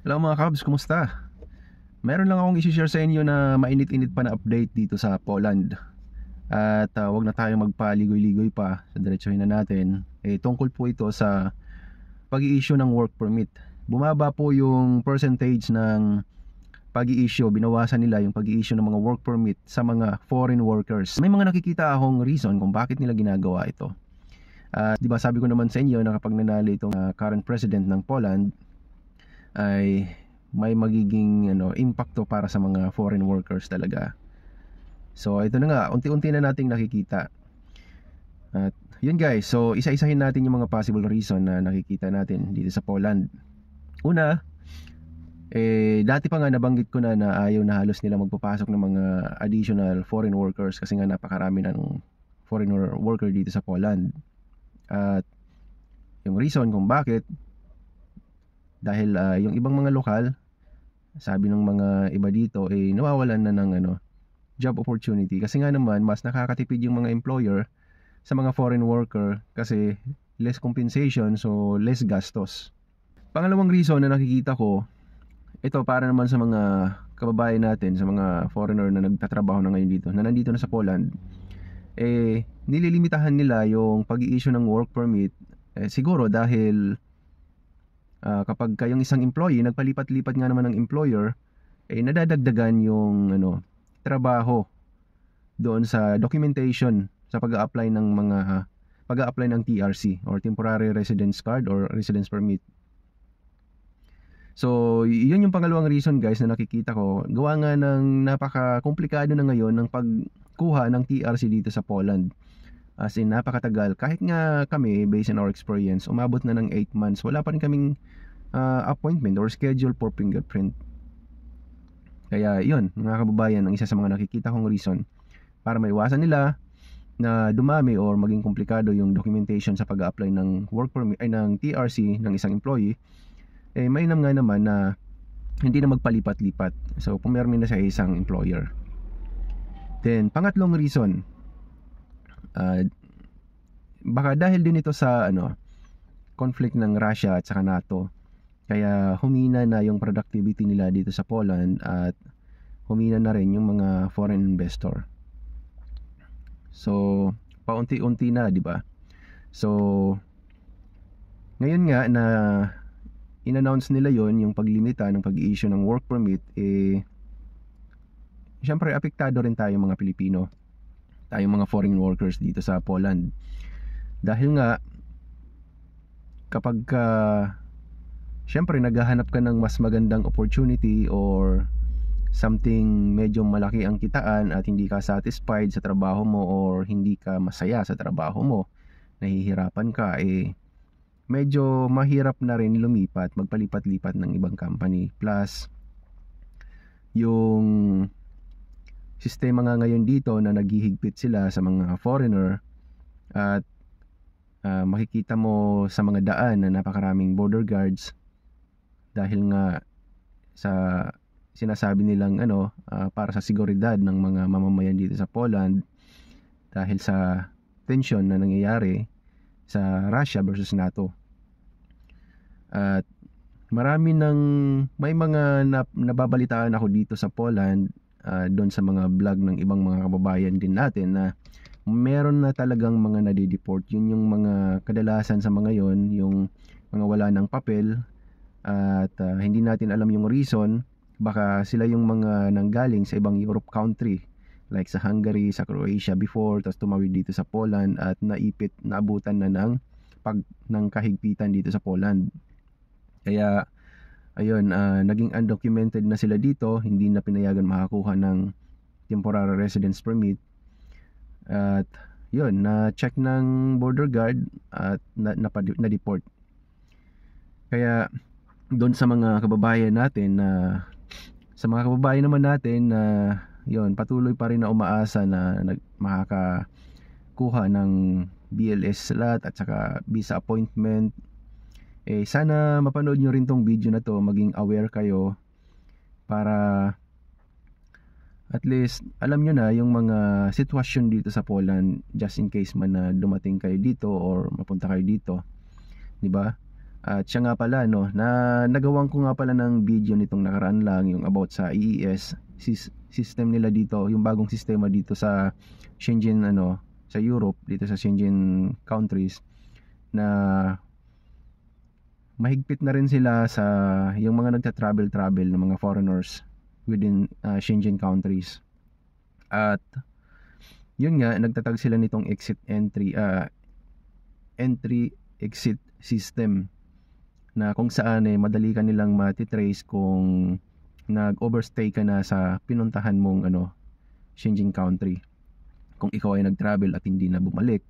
Hello mga kabs, kumusta? Meron lang akong i-share sa inyo na mainit-init pa na update dito sa Poland. At wag na tayong magpaligoy-ligoy pa, sa diretsuhin na natin. Tungkol po ito sa pag-i-issue ng work permit. Bumaba po yung percentage ng pag-i-issue, binawasan nila yung pag-i-issue ng mga work permit sa mga foreign workers. May mga nakikita akong reason kung bakit nila ginagawa ito. Di ba sabi ko naman sa inyo na kapag nanalo itong current president ng Poland ay may magiging impacto para sa mga foreign workers talaga. So ito na nga, unti-unti na nating nakikita. At yun guys, so isa-isahin natin yung mga possible reason na nakikita natin dito sa Poland. Una, dati pa nga nabanggit ko na ayaw na halos nila magpapasok ng mga additional foreign workers kasi nga napakarami na ng foreign worker dito sa Poland. At yung reason kung bakit, dahil yung ibang mga lokal, sabi ng mga iba dito nawawalan na ng job opportunity kasi nga naman mas nakakatipid yung mga employer sa mga foreign worker kasi less compensation, so less gastos. Pangalawang reason na nakikita ko, ito para naman sa mga kababayan natin, sa mga foreigner na nagtatrabaho na ngayon dito, na nandito na sa Poland, nililimitahan nila yung pag-i-issue ng work permit siguro dahil kapag kayong isang employee, nagpalipat-lipat nga naman ng employer, nadadagdagan yung trabaho doon sa documentation sa pag-a-apply ng TRC or Temporary Residence Card or Residence Permit. So, yun yung pangalawang reason guys na nakikita ko. Gawa nga ng napaka-komplikado na ngayon ng pagkuha ng TRC dito sa Poland. As in, napakatagal. Kahit nga kami, based on our experience, umabot na ng 8 months. Wala pa rin kaming appointment or schedule for fingerprint. Kaya yun, mga kababayan, ang isa sa mga nakikita kong reason para maiwasan nila na dumami or maging komplikado yung documentation sa pag-a-apply ng work permit ay ng TRC ng isang employee, mainam nga naman na hindi na magpalipat-lipat. So, pumirmi na sa isang employer. Then, pangatlong reason, baka dahil din ito sa conflict ng Russia at saka NATO, kaya humina na yung productivity nila dito sa Poland at humina na rin yung mga foreign investor. So, paunti-unti na, di ba? So, ngayon nga na in-announce nila yon yung paglimita ng pag-i-issue ng work permit, syempre apektado rin tayo mga Pilipino, tayong mga foreign workers dito sa Poland. Dahil nga kapag syempre naghahanap ka ng mas magandang opportunity or something medyo malaki ang kitaan at hindi ka satisfied sa trabaho mo or hindi ka masaya sa trabaho mo, nahihirapan ka, medyo mahirap na rin lumipat, magpalipat-lipat ng ibang company. Plus yung sistema nga ngayon dito na naghihigpit sila sa mga foreigner at makikita mo sa mga daan na napakaraming border guards dahil nga sa sinasabi nilang para sa seguridad ng mga mamamayan dito sa Poland dahil sa tension na nangyayari sa Russia versus NATO. At may mga nababalitaan ako dito sa Poland, doon sa mga vlog ng ibang mga kababayan din natin na meron na talagang mga nadi-deport. Yun yung mga kadalasan sa mga yon, yung mga wala ng papel at hindi natin alam yung reason. Baka sila yung mga nanggaling sa ibang Europe country like sa Hungary, sa Croatia before, tapos tumawid dito sa Poland at naabutan na ng kahigpitan dito sa Poland. Kaya ayun, naging undocumented na sila dito, hindi na pinayagan makakuha ng temporary residence permit. At yun, na-check ng border guard at na-deport. Kaya doon sa mga kababayan natin naman natin na yun, patuloy pa rin na umaasa na makakakuha ng BLS slot at saka visa appointment, sana mapanood nyo rin tong video na to, maging aware kayo para at least alam nyo na yung mga sitwasyon dito sa Poland just in case man na dumating kayo dito or mapunta kayo dito, di ba? At siya nga pala, no, na nagawan ko nga pala ng video nitong nakaraan lang, yung about sa EES system nila dito, yung bagong sistema dito sa Schengen, sa Europe, dito sa Schengen countries, na mahigpit na rin sila sa yung mga nagta-travel ng mga foreigners within Schengen countries. At yun nga, nagtatag sila nitong entry exit system, na kung saan madali ka nilang matitrace kung nag-overstay ka na sa pinuntahan mong Schengen country. Kung ikaw ay nag-travel at hindi na bumalik,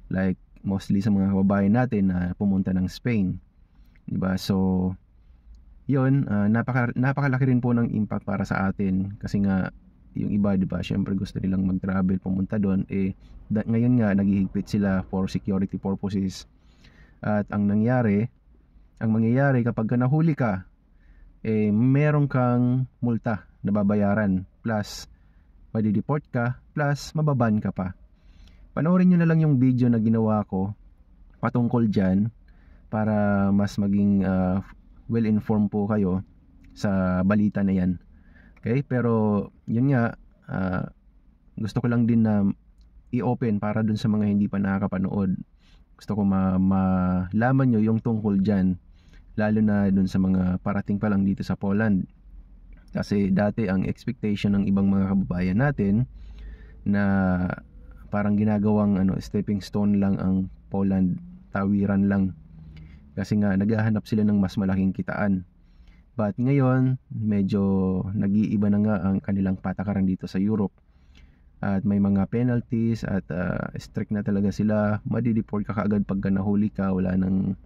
like mostly sa mga kababayan natin na pumunta ng Spain, diba? So yun, napakalaki rin po ng impact para sa atin, kasi nga yung iba, diba, syempre gusto nilang mag-travel pumunta doon, ngayon nga naghihigpit sila for security purposes. At ang mangyayari kapag nahuli ka, meron kang multa na babayaran, plus madideport ka, plus mababan ka pa. Panoorin nyo na lang yung video na ginawa ko patungkol dyan, para mas maging well-informed po kayo sa balita na yan. Okay, pero yun nga, gusto ko lang din na i-open para dun sa mga hindi pa nakakapanood. Gusto ko malaman nyo yung tungkol dyan, lalo na dun sa mga parating pa lang dito sa Poland. Kasi dati ang expectation ng ibang mga kababayan natin na parang ginagawang stepping stone lang ang Poland, tawiran lang, kasi nga naghahanap sila ng mas malaking kitaan. But ngayon, medyo nag-iiba na nga ang kanilang patakaran dito sa Europe. At may mga penalties at strict na talaga sila. Madideport ka kaagad pag nahuli ka, wala nang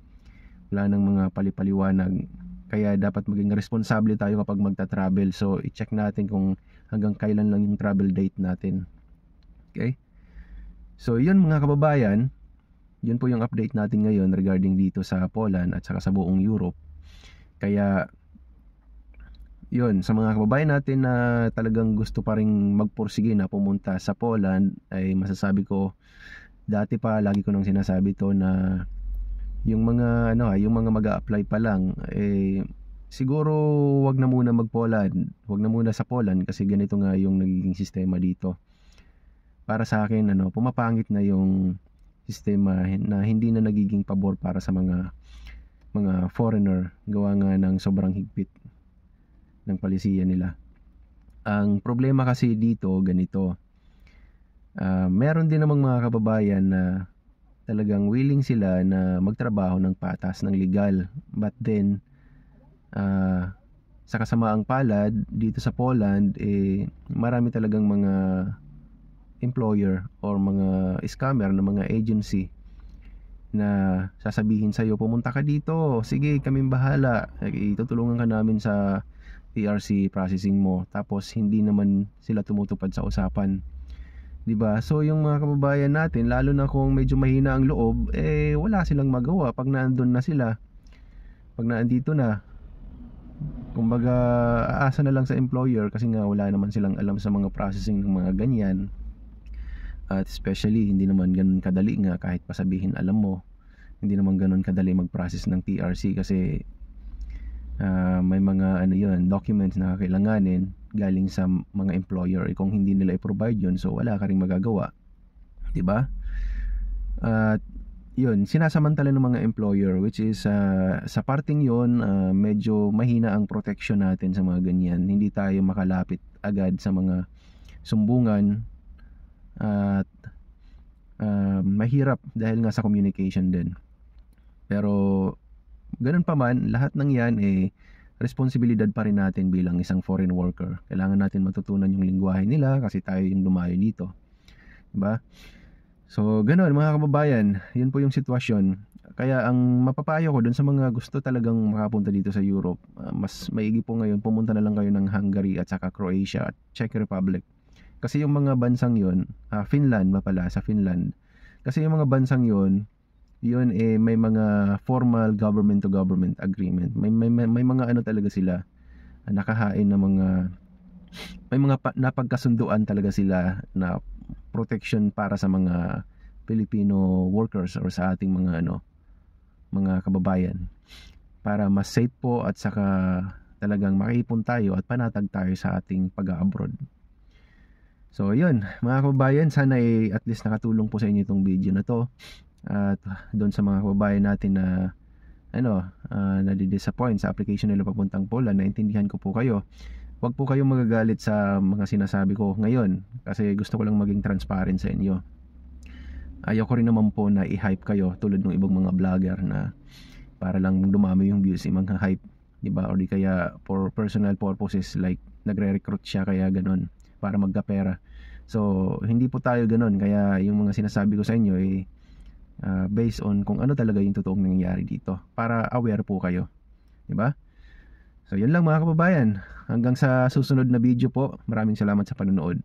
mga palipaliwanag. Kaya dapat maging responsable tayo kapag magta-travel. So i-check natin kung hanggang kailan lang yung travel date natin. Okay? So yun mga kababayan, yun po yung update natin ngayon regarding dito sa Poland at saka sa buong Europe. Kaya yun, sa mga kababayan natin na talagang gusto pa rin magpursige na pumunta sa Poland, ay masasabi ko, dati pa lagi ko nang sinasabi to, na yung mga yung mga mag-a-apply pa lang, siguro wag na muna mag-Poland, wag na muna sa Poland, kasi ganito nga yung nagiging sistema dito. Para sa akin, pumapangit na yung sistema, na hindi na nagiging pabor para sa mga foreigner, gawa nga ng sobrang higpit ng palisiya nila. Ang problema kasi dito, ganito, meron din namang mga kababayan na talagang willing sila na magtrabaho ng patas, ng legal, but then sa kasamaang palad dito sa Poland, marami talagang mga employer or mga scammer na mga agency na sasabihin sa'yo, pumunta ka dito, sige kaming bahala, itutulungan ka namin sa TRC processing mo, tapos hindi naman sila tumutupad sa usapan, 'di ba? So yung mga kababayan natin, lalo na kung medyo mahina ang loob, wala silang magawa pag naandun na sila, pag naandito na. Kumbaga aasa na lang sa employer, kasi nga wala naman silang alam sa mga processing ng mga ganyan. At especially hindi naman ganun kadali nga, kahit pasabihin alam mo, hindi naman ganun kadali mag-process ng TRC, kasi may mga documents na kailanganin galing sa mga employer. Kung hindi nila i-provide yun, so wala ka ring magagawa, 'di ba? At yun, sinasamantala ng mga employer, which is sa parting yun, medyo mahina ang protection natin sa mga ganyan. Hindi tayo makalapit agad sa mga sumbungan, at mahirap dahil nga sa communication din. Pero ganun pa man, lahat ng yan responsibilidad pa rin natin bilang isang foreign worker. Kailangan natin matutunan yung lingwahe nila, kasi tayo yung dumayo dito, diba? So ganun mga kababayan, yun po yung sitwasyon. Kaya ang mapapayo ko dun sa mga gusto talagang makapunta dito sa Europe, mas maigi po ngayon pumunta na lang kayo ng Hungary at saka Croatia at Czech Republic. Kasi yung mga bansang yun, Finland sa Finland, kasi yung mga bansang yun may mga formal government to government agreement. May mga talaga sila, nakahain na may mga napagkasunduan talaga sila na protection para sa mga Filipino workers or sa ating mga kababayan. para mas safe po at saka talagang makaipon tayo at panatag tayo sa ating pag-abroad. So yun mga kababayan, sana at least nakatulong po sa inyo itong video na to. At doon sa mga kababayan natin na nadi-disappoint sa application nila papuntang Poland, naintindihan ko po kayo. Huwag po kayong magagalit sa mga sinasabi ko ngayon kasi gusto ko lang maging transparent sa inyo. Ayaw ko rin naman po na i-hype kayo tulad ng ibang mga vlogger na para lang dumami yung views, mga hype, diba? O di kaya for personal purposes, like nagre-recruit siya kaya ganun para magkapera. So hindi po tayo ganun, kaya yung mga sinasabi ko sa inyo based on kung ano talaga yung totoong nangyayari dito para aware po kayo, diba? So yun lang mga kababayan, hanggang sa susunod na video po. Maraming salamat sa panonood.